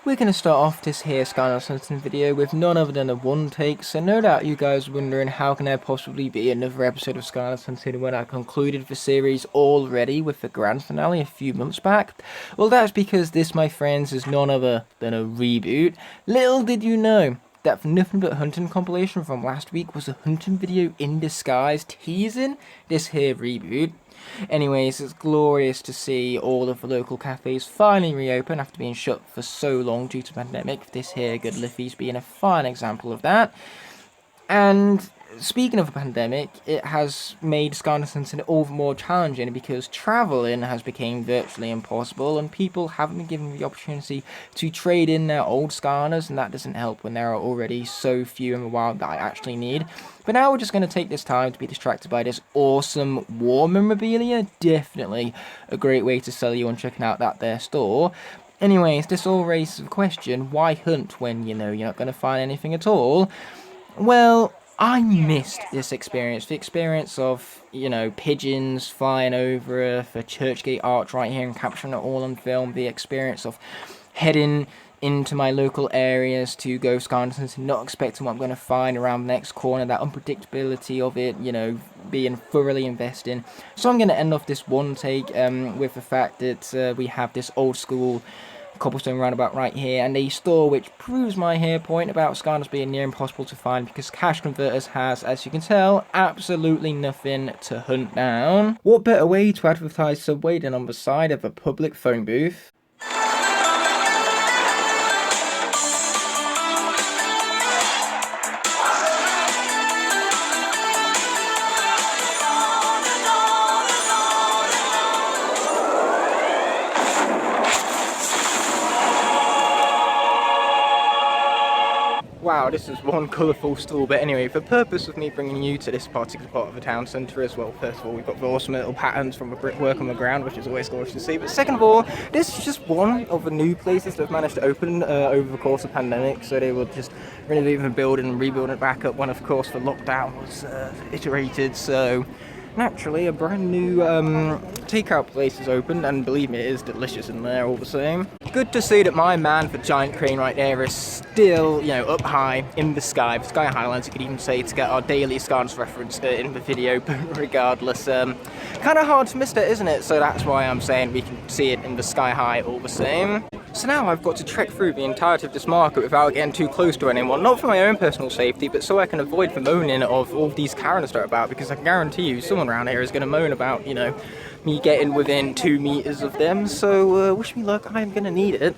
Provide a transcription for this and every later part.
We're going to start off this here Skylanders hunting video with none other than a one take, so no doubt you guys are wondering how can there possibly be another episode of Skylanders hunting when I concluded the series already with the grand finale a few months back. Well, that's because this, my friends, is none other than a reboot. Little did you know that the Nothing But Hunting compilation from last week was a hunting video in disguise teasing this here reboot. Anyways, it's glorious to see all of the local cafes finally reopen after being shut for so long due to the pandemic. This here Good Liffey's being a fine example of that. And speaking of the pandemic, it has made Skylanders hunting all the more challenging because travelling has become virtually impossible and people haven't been given the opportunity to trade in their old Skylanders, and that doesn't help when there are already so few in the wild that I actually need. But now we're just going to take this time to be distracted by this awesome war memorabilia. Definitely a great way to sell you on checking out that there store. Anyways, this all raises the question, why hunt when, you're not going to find anything at all? Well, I missed this experience. The experience of, pigeons flying over the Churchgate Arch right here and capturing it all on film. The experience of heading into my local areas to go Skylanders hunting, not expecting what I'm going to find around the next corner. That unpredictability of it, being thoroughly invested. So I'm going to end off this one take with the fact that we have this old school cobblestone roundabout right here, and a store which proves my here point about Skylanders being near impossible to find because Cash Converters has, as you can tell, absolutely nothing to hunt down. What better way to advertise Subway than on the side of a public phone booth? Wow, this is one colourful stall, but anyway, for the purpose of me bringing you to this particular part of the town centre as well, first of all, we've got the awesome little patterns from the brickwork on the ground, which is always gorgeous to see, but second of all, this is just one of the new places that have managed to open over the course of the pandemic, so they were just renovating the building and rebuilding it back up when, of course, the lockdown was iterated, so naturally, a brand new takeout place has opened, and believe me, it is delicious in there all the same. Good to see that my man, the giant crane right there, is still, up high in the sky. The Sky Highlands, you could even say, to get our daily Skylanders reference in the video, but regardless, kind of hard to miss it, isn't it? So that's why I'm saying we can see it in the sky high all the same. So now I've got to trek through the entirety of this market without getting too close to anyone, not for my own personal safety, but so I can avoid the moaning of all these Karens that are about, because I can guarantee you someone around here is going to moan about, me getting within 2 meters of them, so wish me luck, I'm going to need it.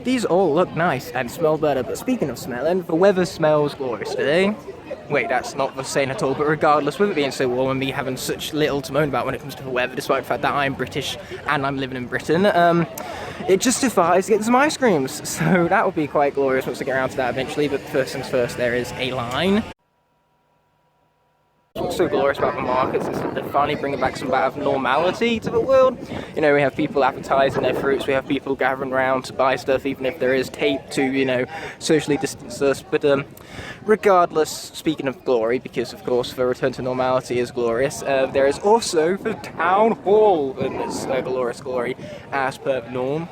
These all look nice and smell better, but speaking of smelling, the weather smells glorious today. Wait, that's not the same at all, but regardless, with it being so warm and me having such little to moan about when it comes to the weather, despite the fact that I'm British and I'm living in Britain, it justifies getting some ice creams, so that would be quite glorious once I get around to that eventually, but first things first, there is a line. What's so glorious about the markets is that they're finally bringing back some bit of normality to the world. We have people advertising their fruits, we have people gathering around to buy stuff, even if there is tape to, socially distance us. But regardless, speaking of glory, because of course the return to normality is glorious, there is also the town hall in this glorious glory, as per the norm.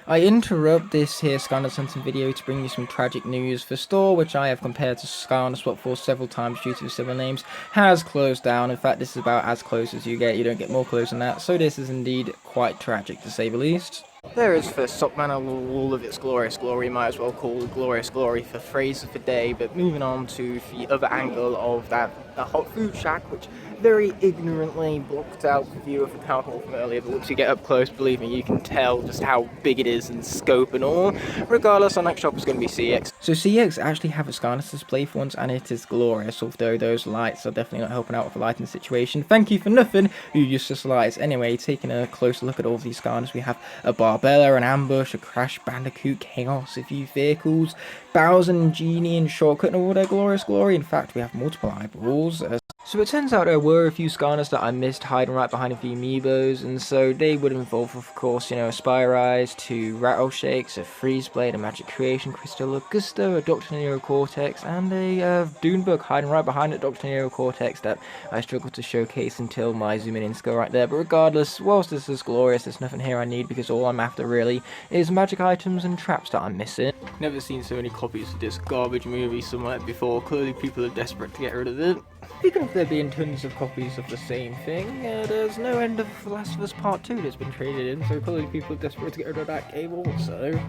I interrupt this here Skylanders hunting video to bring you some tragic news. The store, which I have compared to Skylanders Swap for several times due to the similar names, has closed down. In fact, this is about as close as you get. You don't get more close than that. So this is indeed quite tragic, to say the least. There is the Sockman all of its glorious glory, might as well call it glorious glory for phrase of the day, but moving on to the other angle of that, a hot food shack, which very ignorantly blocked out the view of the town hall from earlier, but once you get up close, believe me, you can tell just how big it is in scope and all. Regardless, our next shop is going to be CX. So CX actually have a Skylanders display for once, and it is glorious, although those lights are definitely not helping out with the lighting situation. Thank you for nothing, you useless lights. Anyway, taking a closer look at all of these Skylanders, we have a Barbella, an Ambush, a Crash Bandicoot, Chaos, a few vehicles, Bowser and Genie and Shortcut and all their glorious glory. In fact, we have multiple eyeballs. So it turns out there were a few Skylanders that I missed hiding right behind a few amiibos, and so they would involve, of course, you know, a Spyrise, 2 Rattle Shakes, a Freeze Blade, a Magic Creation Crystal, a Gusto, a Dr. Nero Cortex, and a Dunebug hiding right behind a Dr. Nero Cortex that I struggled to showcase until my zoom in skill right there. But regardless, whilst this is glorious, there's nothing here I need because all I'm after really is magic items and traps that I'm missing. Never seen so many copies of this garbage movie somewhere before. Clearly people are desperate to get rid of it. Speaking of there being tons of copies of the same thing, there's no end of The Last of Us Part 2 that's been traded in, so clearly people are desperate to get rid of that game also.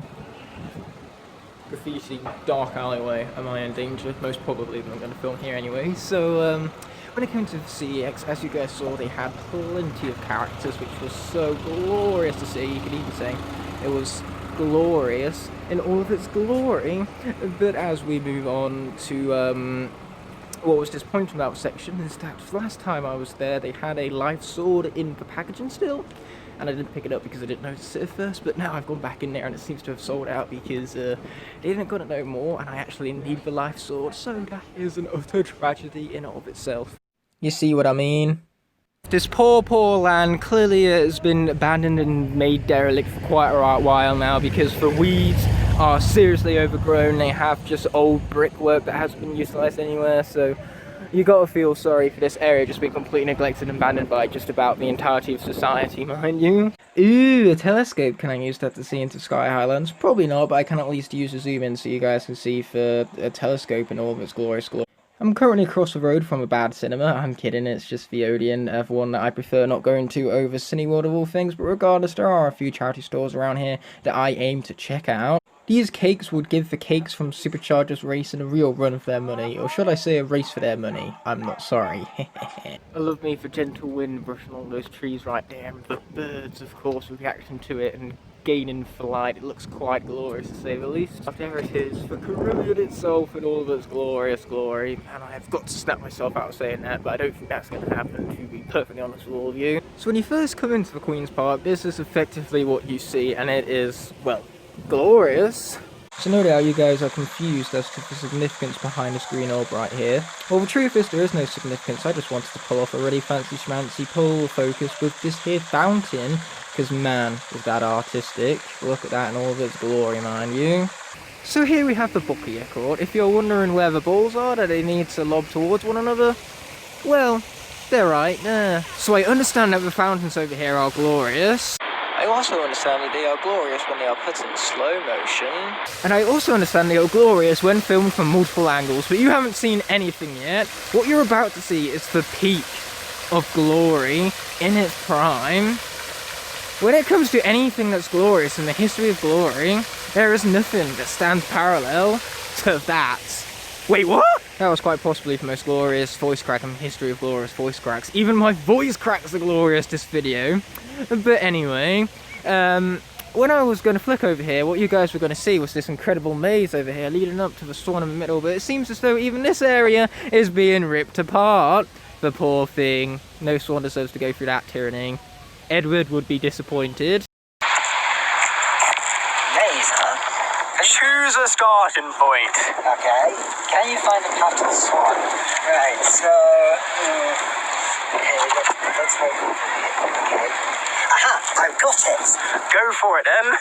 Graffiti, dark alleyway, am I in danger? Most probably, but I'm going to film here anyway. So, when it came to CEX, as you guys saw, they had plenty of characters, which was so glorious to see. You could even say it was glorious in all of its glory. But as we move on to, what was disappointing about section is that last time I was there they had a life sword in the packaging still, and I didn't pick it up because I didn't notice it at first, but now I've gone back in there and it seems to have sold out because they didn't got it no more and I actually need the life sword, so that is an utter tragedy in and of itself. You see what I mean? This poor land clearly has been abandoned and made derelict for quite a while now because the weeds are seriously overgrown. They have just old brickwork that hasn't been utilised anywhere, so you gotta feel sorry for this area just being completely neglected and abandoned by just about the entirety of society, mind you. Ooh, a telescope. Can I use that to see into Sky Highlands? Probably not, but I can at least use a zoom in so you guys can see for a telescope in all of its glorious glory. I'm currently across the road from a bad cinema. I'm kidding, it's just the Odeon, the one that I prefer not going to over Cineworld of all things, but regardless, there are a few charity stores around here that I aim to check out. These cakes would give the cakes from Superchargers Racing a real run for their money, or should I say a race for their money? I'm not sorry. I love me for gentle wind brushing along those trees right there, and the birds, of course, reacting to it and gaining for light. It looks quite glorious to say the least. There it is, the Caribbean itself in all of its glorious glory. And I've got to snap myself out of saying that, but I don't think that's going to happen, to be perfectly honest with all of you. So when you first come into the Queen's Park, this is effectively what you see, and it is, well, glorious. So no doubt you guys are confused as to the significance behind this green orb right here. Well, the truth is there is no significance. I just wanted to pull off a really fancy schmancy pull focus with this here fountain, because man, is that artistic. Look at that in all of its glory, mind you. So here we have the Buccaneer Court. If you're wondering where the balls are that they need to lob towards one another, well, they're right there. So I understand that the fountains over here are glorious. I also understand that they are glorious when they are put in slow motion. And I also understand they are glorious when filmed from multiple angles, but you haven't seen anything yet. What you're about to see is the peak of glory in its prime. When it comes to anything that's glorious in the history of glory, there is nothing that stands parallel to that. Wait, what? That was quite possibly the most glorious voice crack in the history of glorious voice cracks. Even my voice cracks are glorious this video. But anyway, when I was going to flick over here, what you guys were going to see was this incredible maze over here leading up to the swan in the middle, but it seems as though even this area is being ripped apart. The poor thing. No swan deserves to go through that tyranny. Edward would be disappointed. Maze, huh? Choose a starting point. Okay. Can you find the path to the swan? Right, so... okay, let's hold on. Okay. Aha! I've got it! Go for it then.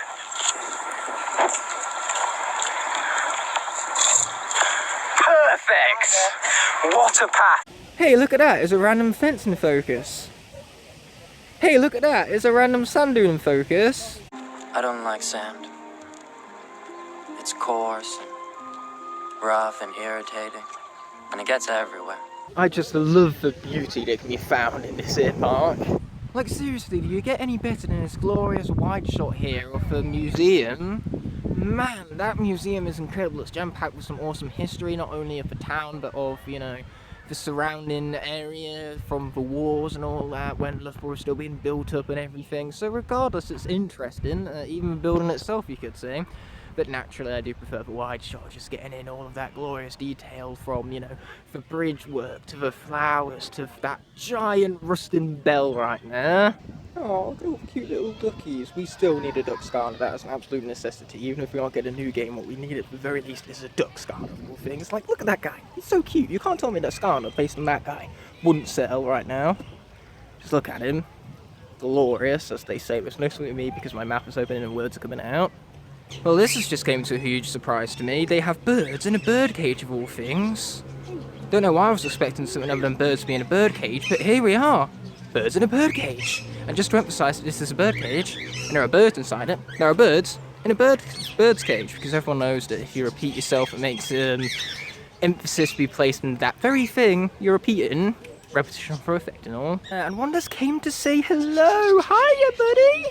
Perfect! What a path! Hey, look at that, it's a random fence in focus. Hey, look at that, it's a random sand dune in focus. I don't like sand. It's coarse and rough and irritating, and it gets everywhere. I just love the beauty that can be found in this here park. Like seriously, do you get any better than this glorious wide shot here of the museum? Man, that museum is incredible. It's jam-packed with some awesome history, not only of the town, but of, you know, the surrounding area from the wars and all that, when Loughborough was still being built up and everything. So regardless, it's interesting, even the building itself, you could say. But naturally, I do prefer the wide shot, just getting in all of that glorious detail from, you know, the bridge work to the flowers to that giant rusting bell right there. Oh, little cute little duckies. We still need a duck Skylander. That is an absolute necessity. Even if we aren't getting a new game, what we need at the very least is a duck Skylander of all things. Like, look at that guy. He's so cute. You can't tell me that Skylander, based on that guy, wouldn't sell right now. Just look at him. Glorious, as they say. It's mostly me because my mouth is open and words are coming out. Well, this has just came to a huge surprise to me. They have birds in a bird cage of all things. Don't know why I was expecting something other than birds to be in a bird cage, but here we are. Birds in a bird cage. And just to emphasise that this is a bird cage, and there are birds inside it, there are birds in a bird's cage, because everyone knows that if you repeat yourself, it makes emphasis be placed in that very thing you're repeating. Repetition for effect and all. And one just came to say hello. Hiya, buddy.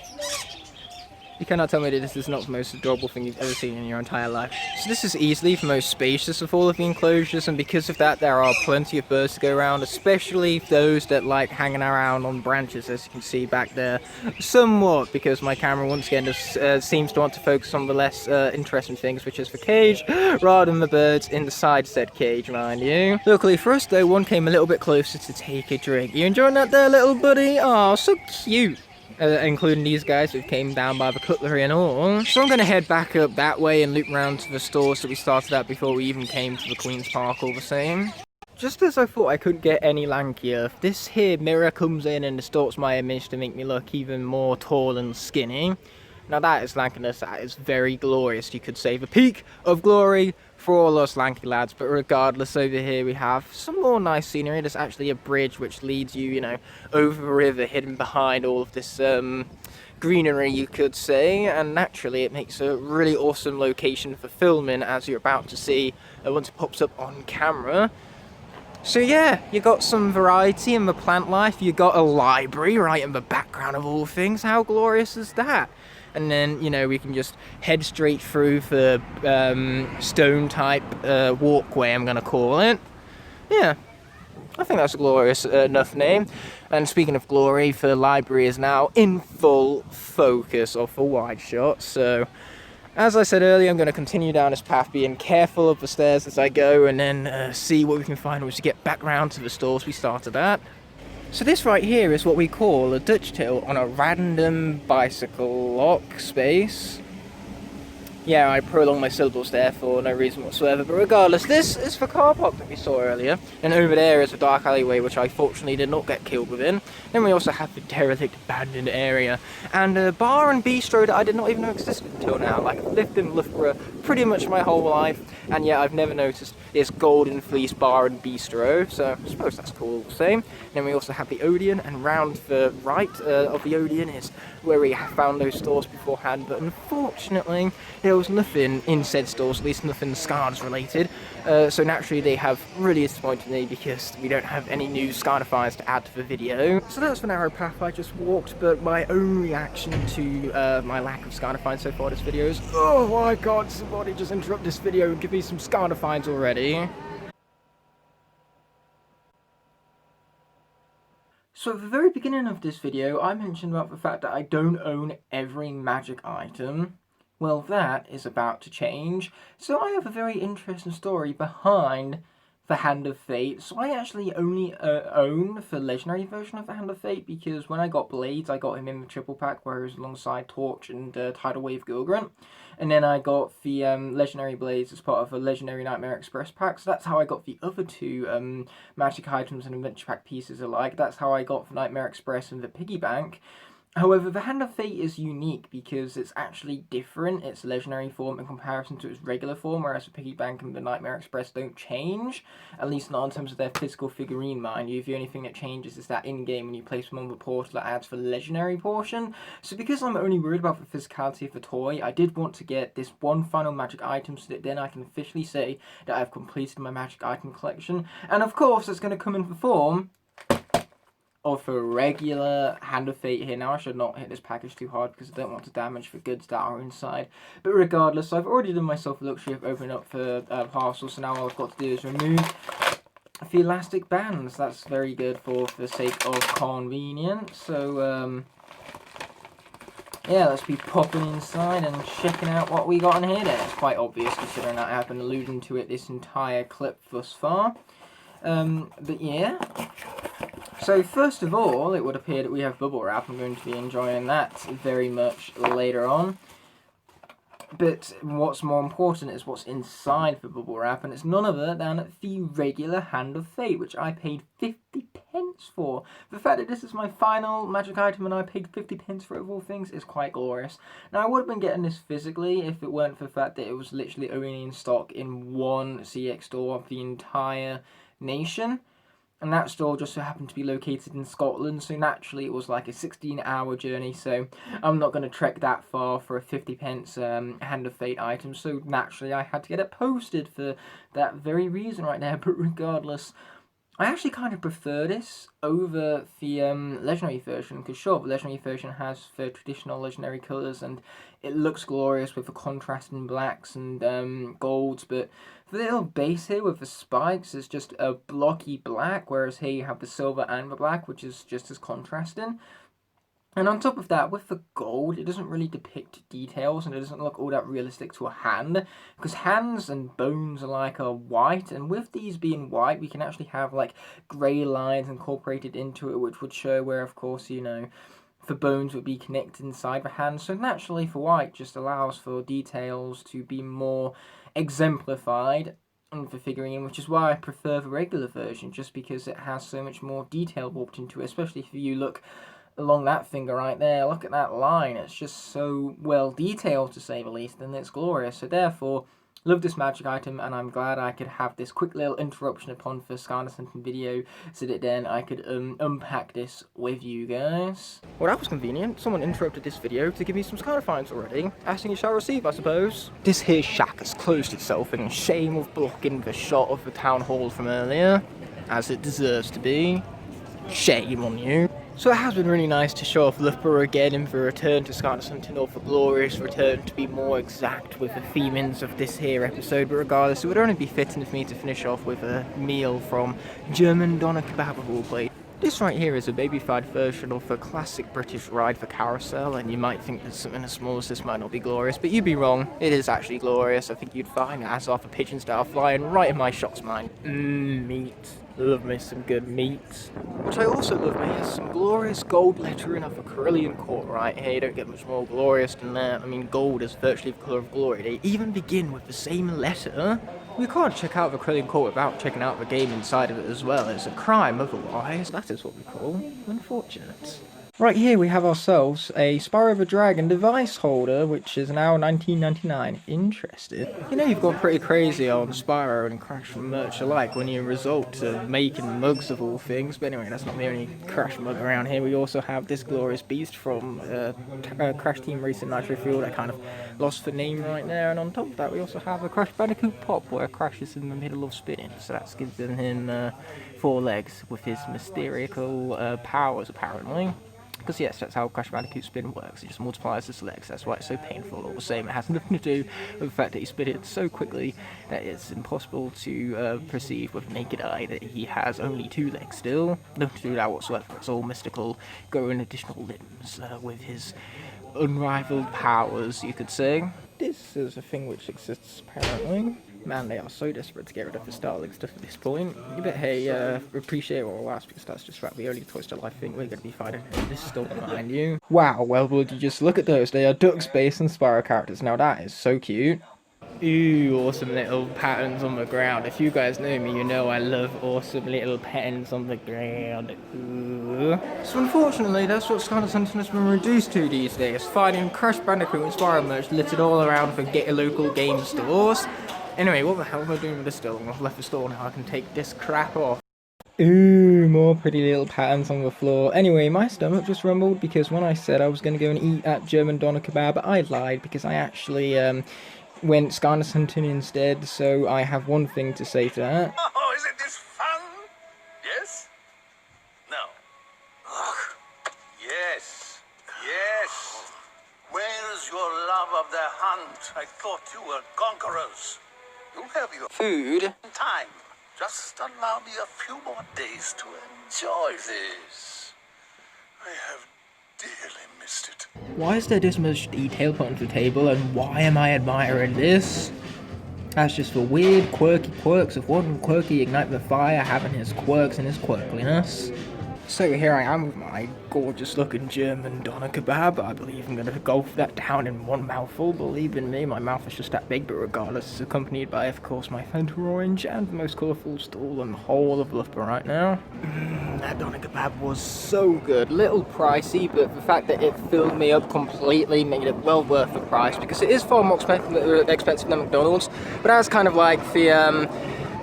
You cannot tell me that this is not the most adorable thing you've ever seen in your entire life. So this is easily the most spacious of all of the enclosures, and because of that there are plenty of birds to go around, especially those that like hanging around on branches, as you can see back there. Somewhat, because my camera once again just, seems to want to focus on the less interesting things, which is the cage, rather than the birds inside said cage, mind you. Luckily for us though, one came a little bit closer to take a drink. You enjoying that there, little buddy? Oh, so cute. Including these guys who came down by the cutlery and all. So I'm going to head back up that way and loop around to the stores that we started at before we even came to the Queen's Park all the same. Just as I thought I couldn't get any lankier, this here mirror comes in and distorts my image to make me look even more tall and skinny. Now that is lankiness, that is very glorious, you could say. The peak of glory for all us lanky lads, but regardless, over here we have some more nice scenery. There's actually a bridge which leads you, you know, over the river, hidden behind all of this greenery, you could say, and naturally it makes a really awesome location for filming, as you're about to see once it pops up on camera. So yeah, you got some variety in the plant life, you got a library right in the background of all things. How glorious is that? And then, you know, we can just head straight through the stone type walkway, I'm gonna call it. Yeah, I think that's a glorious enough name. And speaking of glory, the library is now in full focus of the wide shot. So as I said earlier, I'm going to continue down this path, being careful of the stairs as I go, and then see what we can find once we get back round to the stores we started at. So this right here is what we call a Dutch tilt on a random bicycle lock space. Yeah, I prolonged my syllables there for no reason whatsoever, but regardless, this is the car park that we saw earlier, and over there is a dark alleyway which I fortunately did not get killed within. Then we also have the derelict abandoned area, and a bar and bistro that I did not even know existed until now. Like, I've lived in Loughborough pretty much my whole life, and yet I've never noticed this Golden Fleece bar and bistro, so I suppose that's cool all the same. Then we also have the Odeon, and round the right of the Odeon is where we have found those stores beforehand, but unfortunately there was nothing in said stores, at least nothing Skylanders related, so naturally they have really disappointed me because we don't have any new Skylander finds to add to the video. So that's the narrow path I just walked, but my own reaction to my lack of Skylander finds so far this video is, oh my god, somebody just interrupt this video and give me some Skylander finds already. So at the very beginning of this video, I mentioned about the fact that I don't own every magic item. Well, that is about to change. So I have a very interesting story behind the Hand of Fate. So I actually only own the legendary version of the Hand of Fate, because when I got Blades, I got him in the triple pack where he was alongside Torch and Tidal Wave Gilgrunt. And then I got the legendary Blades as part of a legendary Nightmare Express pack. So that's how I got the other two magic items and adventure pack pieces alike. That's how I got the Nightmare Express and the Piggy Bank. However, the Hand of Fate is unique because it's actually different, its legendary form in comparison to its regular form, whereas the Piggy Bank and the Nightmare Express don't change, at least not in terms of their physical figurine, mind you. The only thing that changes is that in-game, when you place them on the portal, that adds the legendary portion. So because I'm only worried about the physicality of the toy, I did want to get this one final magic item so that then I can officially say that I've completed my magic item collection. And of course, it's going to come in the form of a regular Hand of Fate here. Now, I should not hit this package too hard because I don't want to damage the goods that are inside. But regardless, I've already done myself a luxury of opening up the parcel, so now all I've got to do is remove the elastic bands. That's very good for the sake of convenience. So, yeah, let's be popping inside and checking out what we got in here then. It's quite obvious considering that I have been alluding to it this entire clip thus far. But yeah, So first of all, it would appear that we have bubble wrap. I'm going to be enjoying that very much later on. But what's more important is what's inside the bubble wrap, and it's none other than the regular Hand of Fate, which I paid 50 pence for. The fact that this is my final magic item and I paid 50 pence for it of all things is quite glorious. Now, I would have been getting this physically if it weren't for the fact that it was literally only in stock in one CX store of the entire nation. And that store just so happened to be located in Scotland, so naturally it was like a 16-hour journey, so I'm not going to trek that far for a 50 pence Hand of Fate item, so naturally I had to get it posted for that very reason right now. But regardless, I actually kind of prefer this over the Legendary version, because sure, the Legendary version has the traditional Legendary colours, and it looks glorious with the contrast in blacks and golds, but the little base here with the spikes is just a blocky black, whereas here you have the silver and the black, which is just as contrasting. And on top of that, with the gold, it doesn't really depict details, and it doesn't look all that realistic to a hand, because hands and bones are like a white, and with these being white, we can actually have like grey lines incorporated into it, which would show where, of course, you know, the bones would be connected inside the hand. So naturally, for white, just allows for details to be more exemplified in the figurine, which is why I prefer the regular version, just because it has so much more detail warped into it, especially if you look along that finger right there. Look at that line, it's just so well detailed, to say the least, and it's glorious. So therefore, love this magic item, and I'm glad I could have this quick little interruption upon the Skylanders Hunting video so that then I could unpack this with you guys. Well, that was convenient. Someone interrupted this video to give me some Skylar finds already. Asking you shall receive, I suppose. This here shack has closed itself in shame of blocking the shot of the town hall from earlier, as it deserves to be. Shame on you. So it has been really nice to show off Loughborough again in the return to Skylanders Hunting, or for glorious return to be more exact with the themings of this here episode, but regardless, it would only be fitting for me to finish off with a meal from German Doner Kebab of all places. This right here is a baby-fied version of the classic British ride for carousel, and you might think that something as small as this might not be glorious, but you'd be wrong. It is actually glorious. I think you'd find as off the pigeons that are flying right in my shop's mind. Meat. Love me some good meat. What I also love me is some glorious gold lettering of a Carillion court right here. You don't get much more glorious than that. I mean, gold is virtually the colour of glory. They even begin with the same letter. We can't check out the Carillion court without checking out the game inside of it as well. It's a crime otherwise. That is what we call unfortunate. Right here we have ourselves a Spyro the Dragon device holder, which is now $19.99. Interested? You know, you've gone pretty crazy on Spyro and Crash merch alike when you resort to making mugs of all things. But anyway, that's not the only Crash mug around here. We also have this glorious beast from Crash Team Racing Nitro Fuel. I kind of lost the name right there. And on top of that, we also have a Crash Bandicoot Pop where Crash is in the middle of spinning. So that's giving him 4 legs with his mystical powers, apparently. Because yes, that's how Crash Bandicoot spin works. It just multiplies his legs. That's why it's so painful. All the same, it has nothing to do with the fact that he spin it so quickly that it's impossible to perceive with the naked eye that he has only 2 legs still. Nothing to do with that whatsoever. It's all mystical, growing additional limbs with his unrivaled powers, you could say. This is a thing which exists apparently. Man, they are so desperate to get rid of the Starlink stuff at this point. You bet, hey, appreciate all last, because that's just about the only Toy Story Life thing we're going to be finding in this store behind you. Wow, well, would you just look at those? They are Duck, Space, and Spyro characters. Now that is so cute. Ooh, awesome little patterns on the ground. If you guys know me, you know I love awesome little patterns on the ground. Ooh. So unfortunately, that's what Skylanders Hunting has been reduced to these days. Finding Crash Bandicoot and Spyro merch littered all around for get your local game stores. Anyway, what the hell am I doing with this store? I've left the store now, I can take this crap off. Ooh, more pretty little patterns on the floor. Anyway, my stomach just rumbled because when I said I was going to go and eat at German Doner Kebab, I lied because I actually went Skylanders Hunting instead, so I have one thing to say to that. Oh, isn't this fun? Yes? No. Yes. Yes. Where's your love of the hunt? I thought you were conquerors. You'll have your Food? time. Just allow me a few more days to enjoy this. I have dearly missed it. Why is there this much detail put onto the table, and why am I admiring this? That's just for weird, quirky quirks of one quirky Ignite the Fire having his quirks and his quirkliness. So here I am with my gorgeous looking German doner kebab. I believe I'm going to gulp that down in one mouthful. Believe in me, my mouth is just that big, but regardless, it's accompanied by, of course, my Fanta Orange and the most colourful stall in the whole of Loughborough right now. That doner kebab was so good. Little pricey, but the fact that it filled me up completely made it well worth the price, because it is far more expensive than McDonald's, but that's kind of like the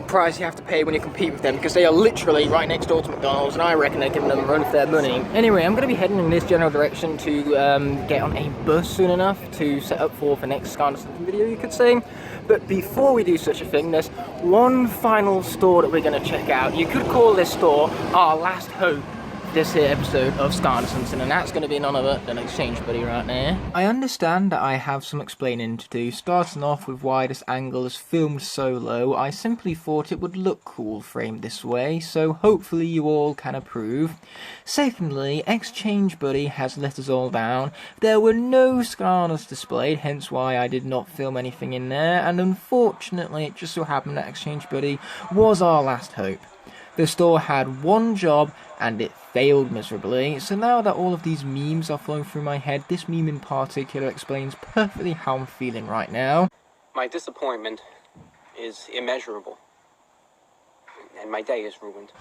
price you have to pay when you compete with them, because they are literally right next door to McDonald's, and I reckon they're giving them a run for their money. Anyway, I'm going to be heading in this general direction to get on a bus soon enough to set up for the next Skylanders video, you could say. But before we do such a thing, there's one final store that we're going to check out. You could call this store our last hope this here episode of Skylanders, and that's going to be none other than Exchange Buddy right now. I understand that I have some explaining to do. Starting off with why this angle is filmed so low, I simply thought it would look cool framed this way, so hopefully you all can approve. Secondly, Exchange Buddy has let us all down. There were no Skylanders displayed, hence why I did not film anything in there, and unfortunately it just so happened that Exchange Buddy was our last hope. The store had one job and it failed miserably, so now that all of these memes are flowing through my head, this meme in particular explains perfectly how I'm feeling right now. My disappointment is immeasurable, and my day is ruined.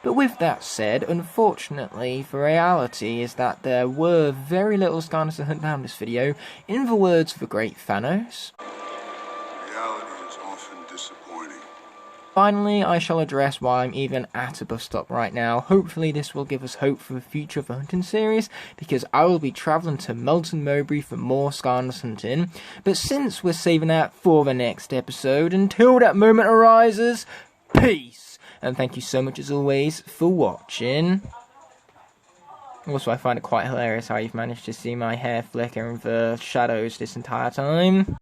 But with that said, unfortunately, the reality is that there were very little Skylanders to hunt down in this video. In the words of the great Thanos, Reality is often disappointing. finally, I shall address why I'm even at a bus stop right now. Hopefully this will give us hope for the future of the hunting series, because I will be travelling to Melton Mowbray for more Skylanders hunting. But since we're saving that for the next episode, until that moment arises, peace! And thank you so much as always for watching. Also, I find it quite hilarious how you've managed to see my hair flicker in the shadows this entire time.